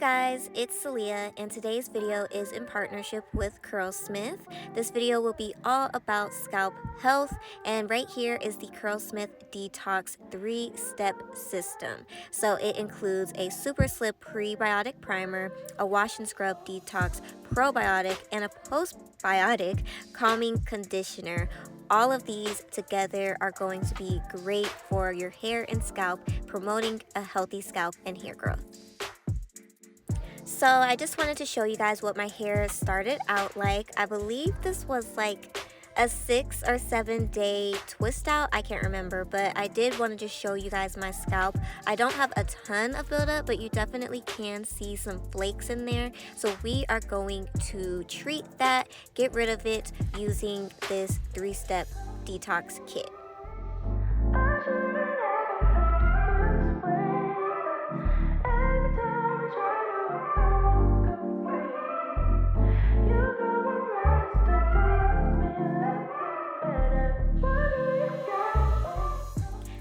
guys, it's Celia, and today's video is in partnership with Curlsmith. This video will be all about scalp health, and right here is the Curlsmith Detox 3-step system. So it includes a super slip prebiotic primer, a wash and scrub detox probiotic, and a postbiotic calming conditioner. All of these together are going to be great for your hair and scalp, promoting a healthy scalp and hair growth. So I just wanted to show you guys what my hair started out like. I believe this was like a 6 or 7 day twist out. I can't remember, but I did want to just show you guys my scalp. I don't have a ton of buildup, but you definitely can see some flakes in there. So we are going to treat that, get rid of it using this 3-step detox kit.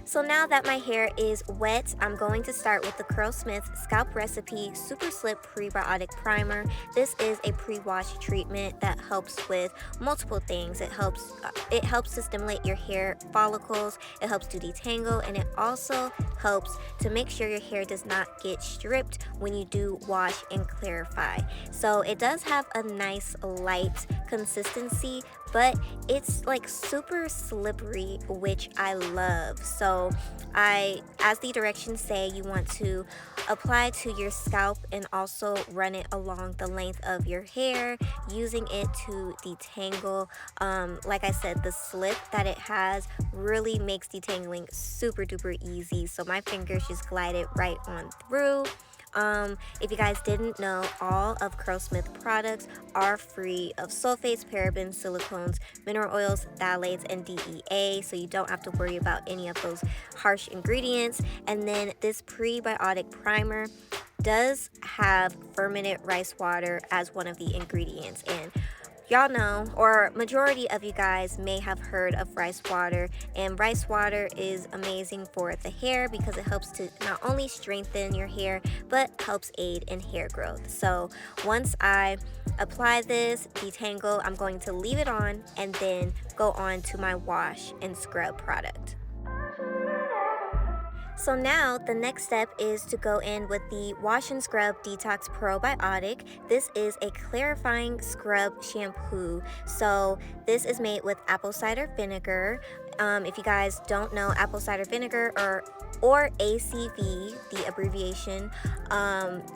So now that my hair is wet, I'm going to start with the Curlsmith Scalp Recipe Super Slip Prebiotic Primer. This is a pre-wash treatment that helps with multiple things. It helps to stimulate your hair follicles, it helps to detangle, and it also helps to make sure your hair does not get stripped when you do wash and clarify. So it does have a nice light consistency, but it's like super slippery, which I love. So as the directions say, you want to apply to your scalp and also run it along the length of your hair, using it to detangle. Like I said, the slip that it has really makes detangling super duper easy. So my fingers just glide it right on through. If you guys didn't know, all of Curlsmith products are free of sulfates, parabens, silicones, mineral oils, phthalates, and DEA, so you don't have to worry about any of those harsh ingredients. And then this prebiotic primer does have fermented rice water as one of the ingredients, and y'all know, or majority of you guys may have heard of rice water, and rice water is amazing for the hair because it helps to not only strengthen your hair but helps aid in hair growth. So once I apply this, detangle, I'm going to leave it on and then go on to my wash and scrub product. So now the next step is to go in with the Wash and Scrub Detox Probiotic. This is a clarifying scrub shampoo. So this is made with apple cider vinegar. If you guys don't know, apple cider vinegar or ACV, the abbreviation,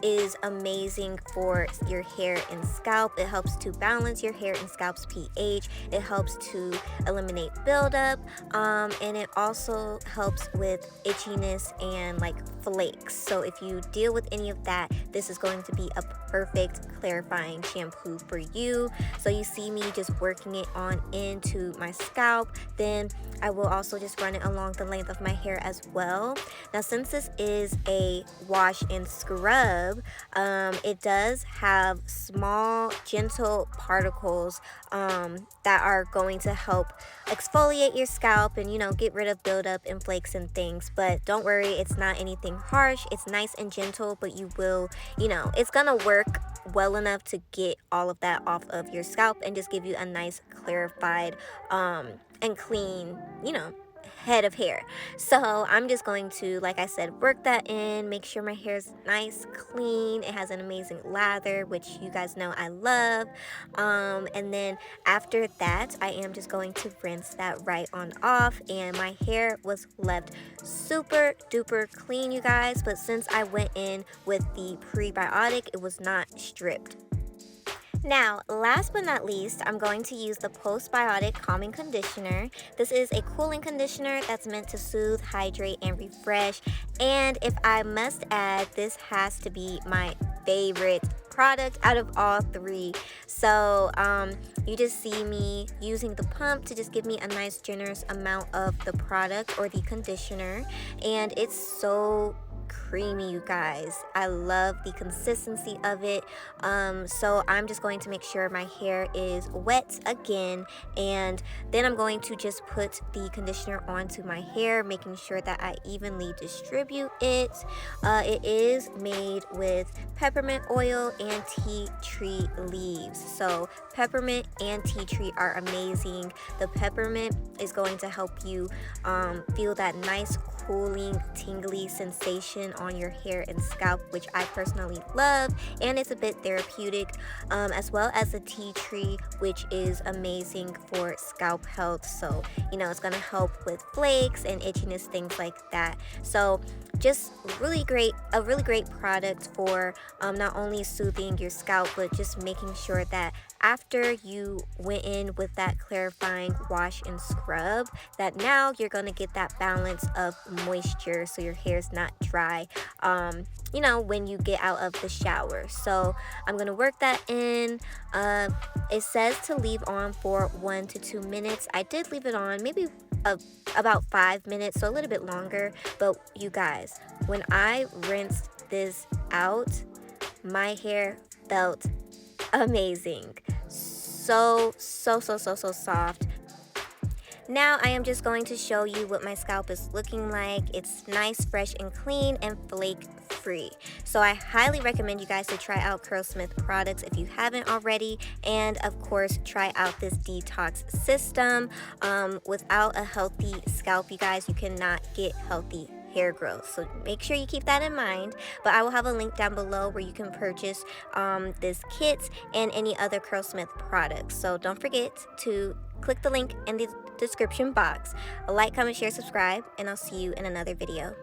is amazing for your hair and scalp. It helps to balance your hair and scalp's pH. It helps to eliminate buildup, and it also helps with itchiness and like flakes. So if you deal with any of that, this is going to be a perfect clarifying shampoo for you. So you see me just working it on into my scalp, then I will also just run it along the length of my hair as well. Now, since this is a wash and scrub, it does have small, gentle particles that are going to help exfoliate your scalp and, get rid of buildup and flakes and things. But don't worry, it's not anything harsh. It's nice and gentle, but you will, it's gonna work well enough to get all of that off of your scalp and just give you a nice clarified and clean, head of hair. So I'm just going to, like I said, work that in, make sure my hair is nice, clean. It has an amazing lather, which you guys know I love. And then after that, I am just going to rinse that right on off, and my hair was left super duper clean, you guys. But since I went in with the prebiotic, it was not stripped. Now, last but not least, I'm going to use the Postbiotic Calming Conditioner. This is a cooling conditioner that's meant to soothe, hydrate, and refresh. And if I must add, this has to be my favorite product out of all three. So you just see me using the pump to just give me a nice generous amount of the product or the conditioner, and it's so creamy, you guys. I love the consistency of it. So I'm just going to make sure my hair is wet again, and then I'm going to just put the conditioner onto my hair, making sure that I evenly distribute it. It is made with peppermint oil and tea tree leaves. So peppermint and tea tree are amazing. The peppermint is going to help you feel that nice cooling tingly sensation on your hair and scalp, which I personally love, and it's a bit therapeutic, as well as the tea tree, which is amazing for scalp health. So it's going to help with flakes and itchiness, things like that. So just a really great product for not only soothing your scalp, but just making sure that after you went in with that clarifying wash and scrub, that now you're going to get that balance of moisture so your hair's not dry when you get out of the shower. So I'm going to work that in. It says to leave on for 1 to 2 minutes. I did leave it on maybe about 5 minutes, so a little bit longer. But you guys, when I rinsed this out, my hair felt amazing. So soft. Now I am just going to show you what my scalp is looking like. It's nice, fresh, and clean, and flake free. So I highly recommend you guys to try out Curlsmith products if you haven't already, and of course try out this detox system. Without a healthy scalp, you guys, you cannot get healthy hair growth, so make sure you keep that in mind. But I will have a link down below where you can purchase this kit and any other Curlsmith products. So don't forget to click the link in the description box. Like, comment, share, subscribe, and I'll see you in another video.